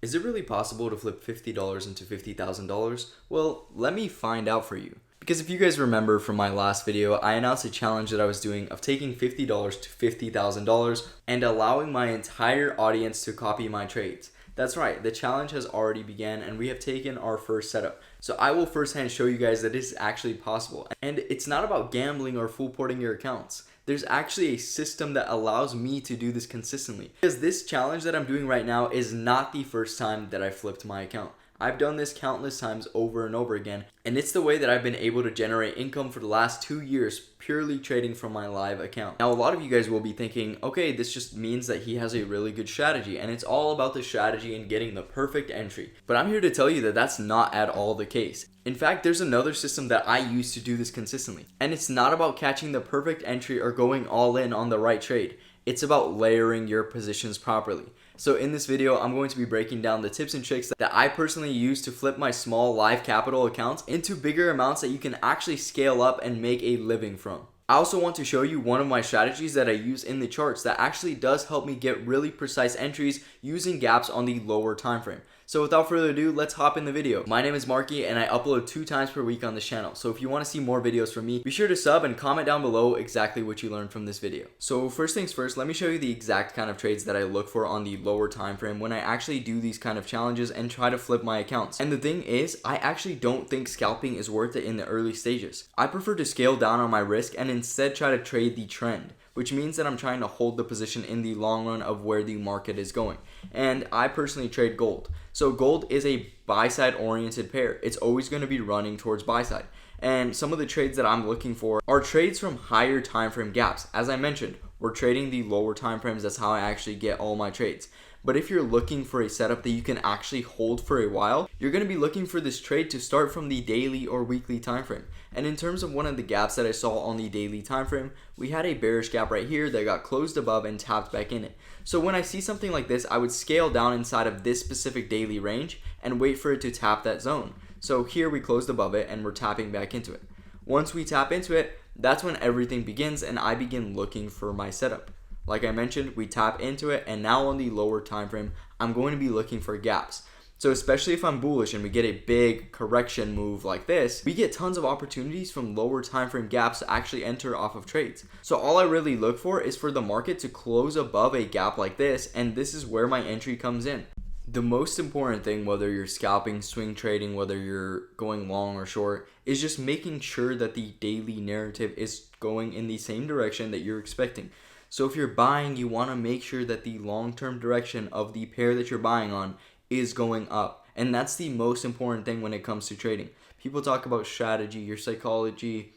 Is it really possible to flip $50 into $50,000? Well, let me find out for you. Because if you guys remember from my last video, I announced a challenge that I was doing of taking $50 to $50,000 and allowing my entire audience to copy my trades. That's right, the challenge has already began and we have taken our first setup. So I will firsthand show you guys that this is actually possible. And it's not about gambling or full porting your accounts. There's actually a system that allows me to do this consistently. Because this challenge that I'm doing right now is not the first time that I flipped my account. I've done this countless times over and over again, and it's the way that I've been able to generate income for the last 2 years purely trading from my live account. Now, a lot of you guys will be thinking, okay, this just means that he has a really good strategy, and it's all about the strategy and getting the perfect entry. But I'm here to tell you that that's not at all the case. In fact, there's another system that I use to do this consistently, and it's not about catching the perfect entry or going all in on the right trade. It's about layering your positions properly. So in this video, I'm going to be breaking down the tips and tricks that I personally use to flip my small live capital accounts into bigger amounts that you can actually scale up and make a living from. I also want to show you one of my strategies that I use in the charts that actually does help me get really precise entries using gaps on the lower time frame. So without further ado, let's hop in the video. My name is Marky and I upload 2 times per week on this channel. So if you want to see more videos from me, be sure to sub and comment down below exactly what you learned from this video. So first things first, let me show you the exact kind of trades that I look for on the lower time frame when I actually do these kind of challenges and try to flip my accounts. And the thing is, I actually don't think scalping is worth it in the early stages. I prefer to scale down on my risk and instead try to trade the trend, which means that I'm trying to hold the position in the long run of where the market is going. And I personally trade gold. So gold is a buy side oriented pair. It's always going to be running towards buy side. And some of the trades that I'm looking for are trades from higher time frame gaps. As I mentioned, we're trading the lower time frames. That's how I actually get all my trades. But if you're looking for a setup that you can actually hold for a while, you're going to be looking for this trade to start from the daily or weekly time frame. And in terms of one of the gaps that I saw on the daily time frame, we had a bearish gap right here that got closed above and tapped back in it. So when I see something like this, I would scale down inside of this specific daily range and wait for it to tap that zone. So here we closed above it and we're tapping back into it. Once we tap into it, that's when everything begins and I begin looking for my setup. Like I mentioned, we tap into it, and now on the lower time frame, I'm going to be looking for gaps. So especially if I'm bullish and we get a big correction move like this, we get tons of opportunities from lower time frame gaps to actually enter off of trades. So all I really look for is for the market to close above a gap like this, and this is where my entry comes in. The most important thing, whether you're scalping, swing trading, whether you're going long or short, is just making sure that the daily narrative is going in the same direction that you're expecting. So if you're buying, you want to make sure that the long-term direction of the pair that you're buying on is going up. And that's the most important thing when it comes to trading. People talk about strategy, your psychology,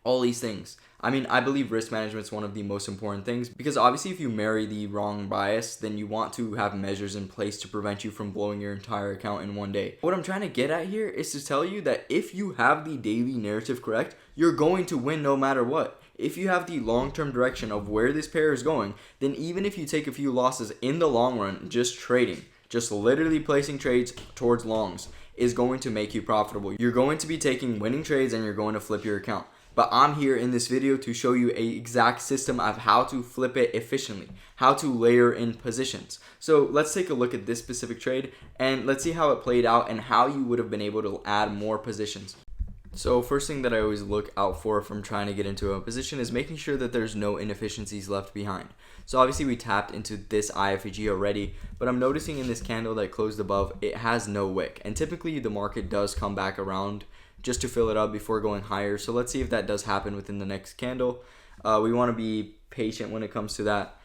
all these things. I mean, I believe risk management is one of the most important things because obviously if you marry the wrong bias, then you want to have measures in place to prevent you from blowing your entire account in one day. What I'm trying to get at here is to tell you that if you have the daily narrative correct, you're going to win no matter what. If you have the long-term direction of where this pair is going, then even if you take a few losses in the long run, just trading, just literally placing trades towards longs is going to make you profitable. You're going to be taking winning trades and you're going to flip your account. But I'm here in this video to show you an exact system of how to flip it efficiently, how to layer in positions. So let's take a look at this specific trade and let's see how it played out and how you would have been able to add more positions. So first thing that I always look out for from trying to get into a position is making sure that there's no inefficiencies left behind. So obviously we tapped into this IFEG already, but I'm noticing in this candle that closed above, it has no wick. And typically the market does come back around just to fill it up before going higher. So let's see if that does happen within the next candle. We want to be patient when it comes to that.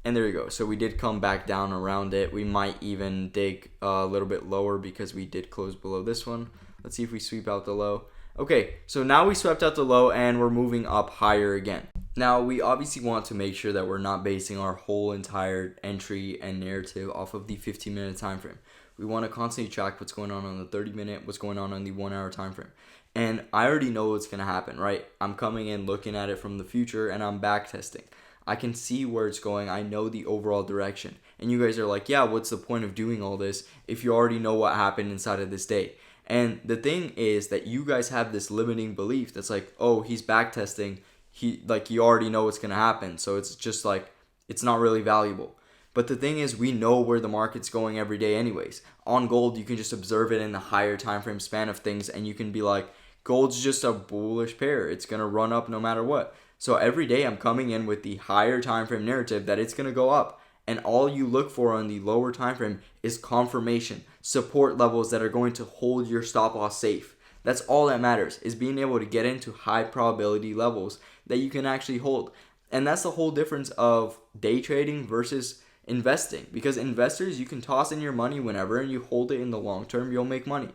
And there you go. So we did come back down around it. We might even dig a little bit lower because we did close below this one. Let's see if we sweep out the low. Okay, so now we swept out the low and we're moving up higher again. Now, we obviously want to make sure that we're not basing our whole entire entry and narrative off of the 15-minute time frame. We want to constantly track what's going on the 30-minute, what's going on the 1-hour time frame. And I already know what's going to happen, right? I'm coming in looking at it from the future and I'm back testing. I can see where it's going. I know the overall direction. And you guys are like, yeah, what's the point of doing all this if you already know what happened inside of this day? And the thing is that you guys have this limiting belief that's like, oh, he's back testing. You already know what's going to happen. So it's just like, it's not really valuable. But the thing is, we know where the market's going every day anyways. On gold, you can just observe it in the higher time frame span of things, and you can be like, gold's just a bullish pair. It's going to run up no matter what. So every day I'm coming in with the higher time frame narrative that it's going to go up. And all you look for on the lower time frame is confirmation, support levels that are going to hold your stop loss safe. That's all that matters, is being able to get into high probability levels that you can actually hold. And that's the whole difference of day trading versus investing. Because investors, you can toss in your money whenever and you hold it in the long term, you'll make money.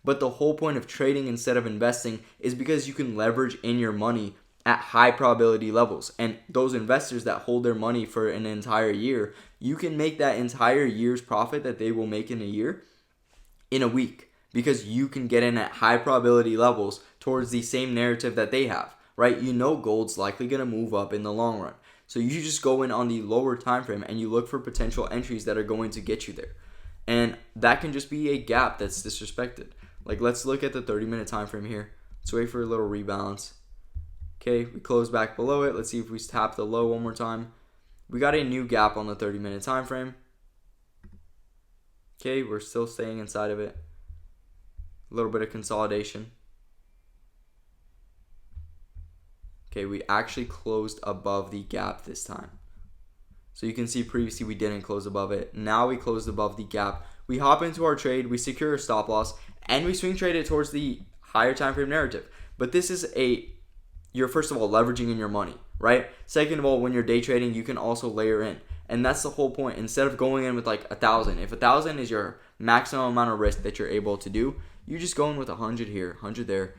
But the whole point of trading instead of investing is because you can leverage in your money at high probability levels. And those investors that hold their money for an entire year, you can make that entire year's profit that they will make in a year in a week, because you can get in at high probability levels towards the same narrative that they have, right? You know gold's likely going to move up in the long run. So you just go in on the lower time frame and you look for potential entries that are going to get you there. And that can just be a gap that's disrespected. Like, let's look at the 30-minute time frame here. Let's wait for a little rebalance. Okay, we close back below it. Let's see if we tap the low one more time. We got a new gap on the 30-minute time frame. Okay, we're still staying inside of it. A little bit of consolidation. Okay, we actually closed above the gap this time. So you can see previously we didn't close above it. Now we closed above the gap. We hop into our trade, we secure a stop loss, and we swing trade it towards the higher time frame narrative. But this is you're first of all leveraging in your money, right? Second of all, when you're day trading, you can also layer in. And that's the whole point. Instead of going in with like 1,000, if 1,000 is your maximum amount of risk that you're able to do, you just go in with 100 here, 100 there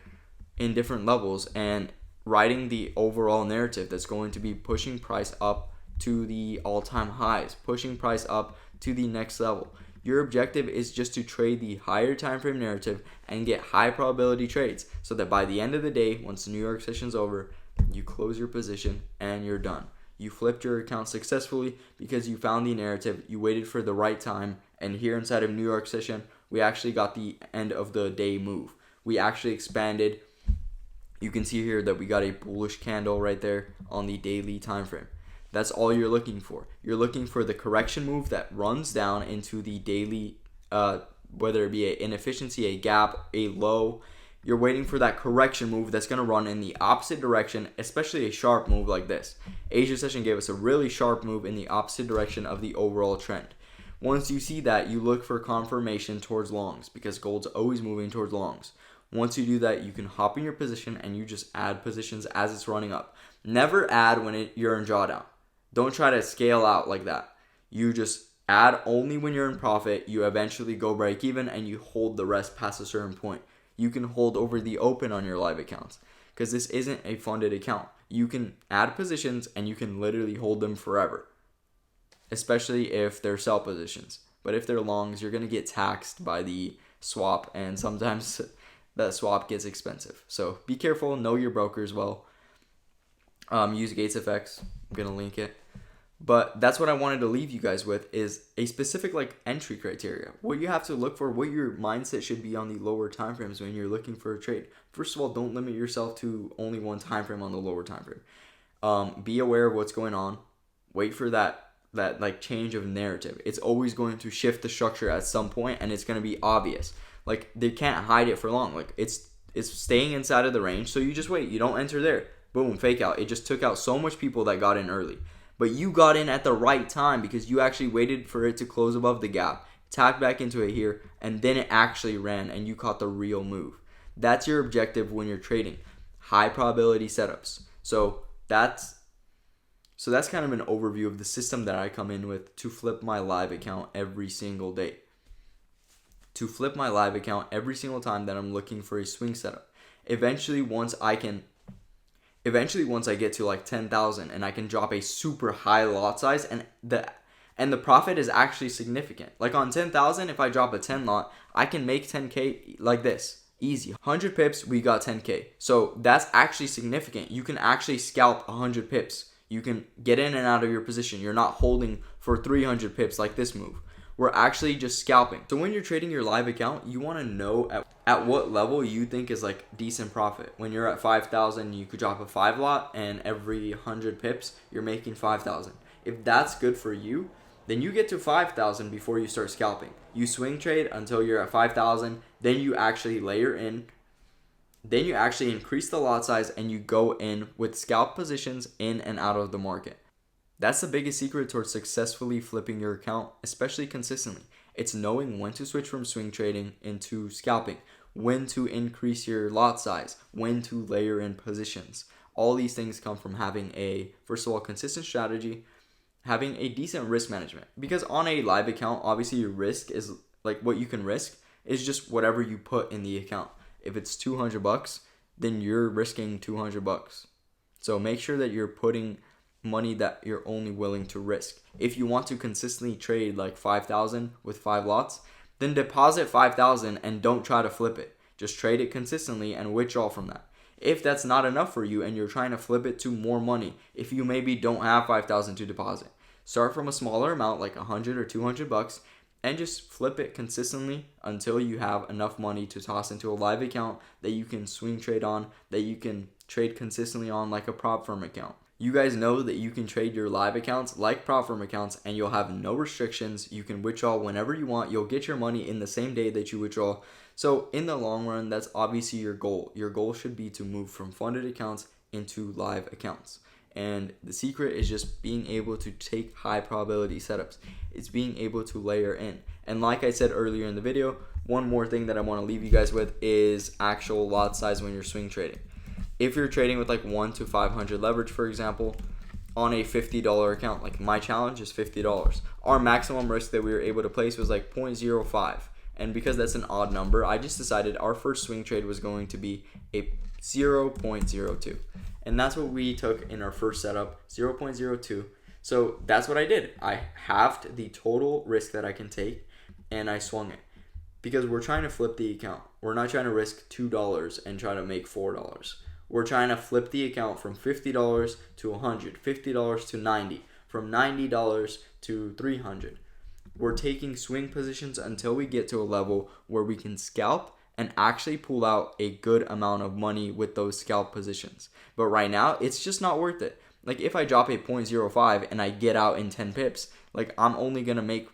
in different levels and writing the overall narrative that's going to be pushing price up to the all-time highs, pushing price up to the next level. Your objective is just to trade the higher time frame narrative and get high probability trades so that by the end of the day, once the New York session's over, you close your position and you're done. You flipped your account successfully because you found the narrative, you waited for the right time, and here inside of New York session, we actually got the end of the day move. We actually expanded. You can see here that we got a bullish candle right there on the daily time frame. That's all you're looking for. You're looking for the correction move that runs down into the daily, whether it be an inefficiency, a gap, a low. You're waiting for that correction move that's going to run in the opposite direction, especially a sharp move like this. Asia session gave us a really sharp move in the opposite direction of the overall trend. Once you see that, you look for confirmation towards longs because gold's always moving towards longs. Once you do that, you can hop in your position and you just add positions as it's running up. Never add when you're in drawdown. Don't try to scale out like that. You just add only when you're in profit. You eventually go break even and you hold the rest past a certain point. You can hold over the open on your live accounts because this isn't a funded account. You can add positions and you can literally hold them forever, especially if they're sell positions. But if they're longs, you're going to get taxed by the swap, and sometimes that swap gets expensive. So be careful, know your brokers well. Use GatesFX. I'm going to link it. But that's what I wanted to leave you guys with, is a specific entry criteria. What you have to look for, what your mindset should be on the lower time frames when you're looking for a trade. First of all, don't limit yourself to only one time frame on the lower time frame. Be aware of what's going on. Wait for that change of narrative. It's always going to shift the structure at some point, and it's going to be obvious. They can't hide it for long. It's staying inside of the range, so you just wait. You don't enter there. Boom, fake out. It just took out so much people that got in early. But you got in at the right time because you actually waited for it to close above the gap, tapped back into it here, and then it actually ran and you caught the real move. That's your objective when you're trading. High probability setups. So that's kind of an overview of the system that I come in with to flip my live account every single day. To flip my live account every single time that I'm looking for a swing setup. Eventually, once I get to 10,000 and I can drop a super high lot size and the profit is actually significant. On 10,000, if I drop a 10 lot, I can make 10K like this. Easy. 100 pips, we got 10K. So that's actually significant. You can actually scalp 100 pips. You can get in and out of your position. You're not holding for 300 pips like this move. We're actually just scalping. So when you're trading your live account, you want to know at what level you think is decent profit. When you're at 5,000, you could drop a 5 lot and every 100 pips, you're making 5,000. If that's good for you, Then you get to 5,000 before you start scalping. You swing trade until you're at 5,000. Then you actually layer in. Then you actually increase the lot size and you go in with scalp positions in and out of the market. That's the biggest secret towards successfully flipping your account, especially consistently. It's knowing when to switch from swing trading into scalping, when to increase your lot size, when to layer in positions. All these things come from having a, first of all, consistent strategy, having a decent risk management. Because on a live account, obviously your risk is like what you can risk is just whatever you put in the account. If it's $200, then you're risking $200. So make sure that you're putting money that you're only willing to risk. If you want to consistently trade like 5,000 with 5 lots, then deposit 5,000 and don't try to flip it. Just trade it consistently and withdraw from that. If that's not enough for you and you're trying to flip it to more money, if you maybe don't have 5,000 to deposit, start from a smaller amount like 100 or $200 and just flip it consistently until you have enough money to toss into a live account that you can swing trade on, that you can trade consistently on like a prop firm account. You guys know that you can trade your live accounts like prop firm accounts and you'll have no restrictions. You can withdraw whenever you want. You'll get your money in the same day that you withdraw. So in the long run, that's obviously your goal. Your goal should be to move from funded accounts into live accounts. And the secret is just being able to take high probability setups. It's being able to layer in. And like I said earlier in the video, one more thing that I want to leave you guys with is actual lot size when you're swing trading. If you're trading with like 1 to 500 leverage, for example, on a $50 account, like my challenge is $50. Our maximum risk that we were able to place was like 0.05. And because that's an odd number, I just decided our first swing trade was going to be a 0.02. And that's what we took in our first setup, 0.02. So that's what I did. I halved the total risk that I can take and I swung it. Because we're trying to flip the account. We're not trying to risk $2 and try to make $4. We're trying to flip the account from $50 to $100, $50 to $90, from $90 to $300. We're taking swing positions until we get to a level where we can scalp and actually pull out a good amount of money with those scalp positions. But right now, it's just not worth it. Like if I drop a 0.05 and I get out in 10 pips, like I'm only going to make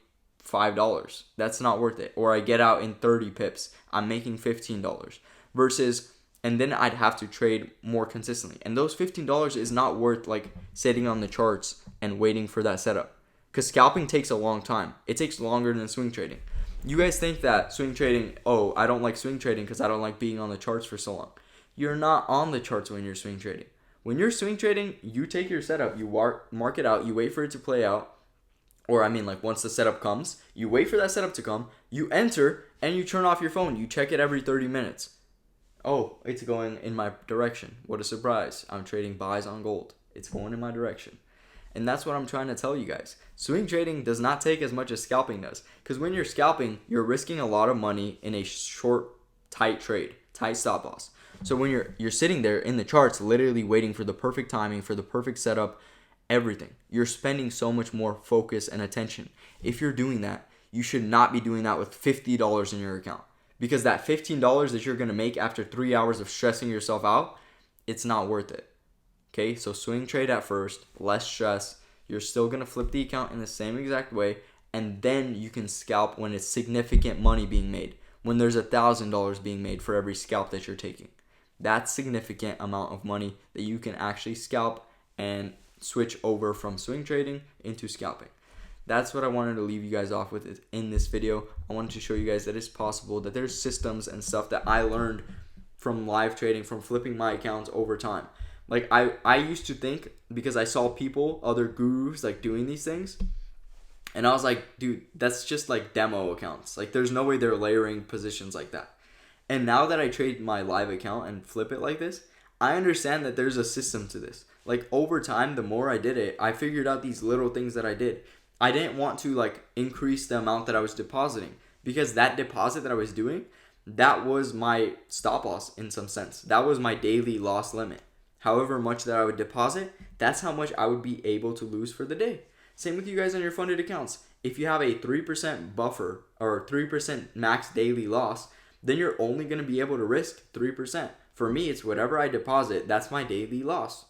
$5. That's not worth it. Or I get out in 30 pips, I'm making $15 versus, and then I'd have to trade more consistently. And those $15 is not worth like sitting on the charts and waiting for that setup. Because scalping takes a long time. It takes longer than swing trading. You guys think that swing trading, oh, I don't like swing trading because I don't like being on the charts for so long. You're not on the charts when you're swing trading. When you're swing trading, you take your setup, you mark it out, you wait for it to play out. Or I mean like once the setup comes, you wait for that setup to come, you enter, and you turn off your phone. You check it every 30 minutes. Oh, it's going in my direction. What a surprise. I'm trading buys on gold. It's going in my direction. And that's what I'm trying to tell you guys. Swing trading does not take as much as scalping does. Because when you're scalping, you're risking a lot of money in a short, tight trade, tight stop loss. So when you're sitting there in the charts, literally waiting for the perfect timing, for the perfect setup, everything, you're spending so much more focus and attention. If you're doing that, you should not be doing that with $50 in your account. Because that $15 that you're going to make after 3 hours of stressing yourself out, it's not worth it. Okay, so swing trade at first, less stress. You're still going to flip the account in the same exact way, and then you can scalp when it's significant money being made, when there's $1,000 being made for every scalp that you're taking. That's significant amount of money that you can actually scalp and switch over from swing trading into scalping. That's what I wanted to leave you guys off with in this video. I wanted to show you guys that it's possible, that there's systems and stuff that I learned from live trading, from flipping my accounts over time. Like I used to think, because I saw people, other gurus like doing these things, and I was like, dude, that's just like demo accounts. Like there's no way they're layering positions like that. And now that I trade my live account and flip it like this, I understand that there's a system to this. Like over time, the more I did it, I figured out these little things that I did. I didn't want to like increase the amount that I was depositing, because that deposit that I was doing, that was my stop loss in some sense. That was my daily loss limit. However much that I would deposit, that's how much I would be able to lose for the day. Same with you guys on your funded accounts. If you have a 3% buffer or 3% max daily loss, then you're only going to be able to risk 3%. For me, it's whatever I deposit, that's my daily loss.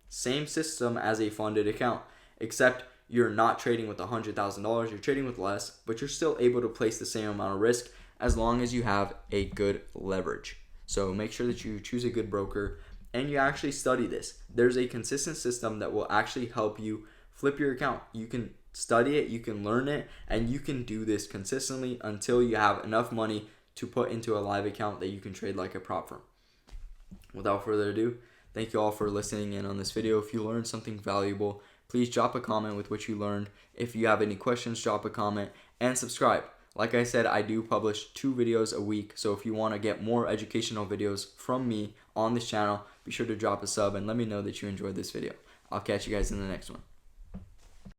Same system as a funded account, except you're not trading with $100,000, you're trading with less, but you're still able to place the same amount of risk as long as you have a good leverage. So make sure that you choose a good broker and you actually study this. There's a consistent system that will actually help you flip your account. You can study it, you can learn it, and you can do this consistently until you have enough money to put into a live account that you can trade like a prop firm. Without further ado, thank you all for listening in on this video. If you learned something valuable, please drop a comment with what you learned. If you have any questions, drop a comment and subscribe. Like I said, I do publish 2 videos a week, so if you want to get more educational videos from me on this channel, be sure to drop a sub and let me know that you enjoyed this video. I'll catch you guys in the next one.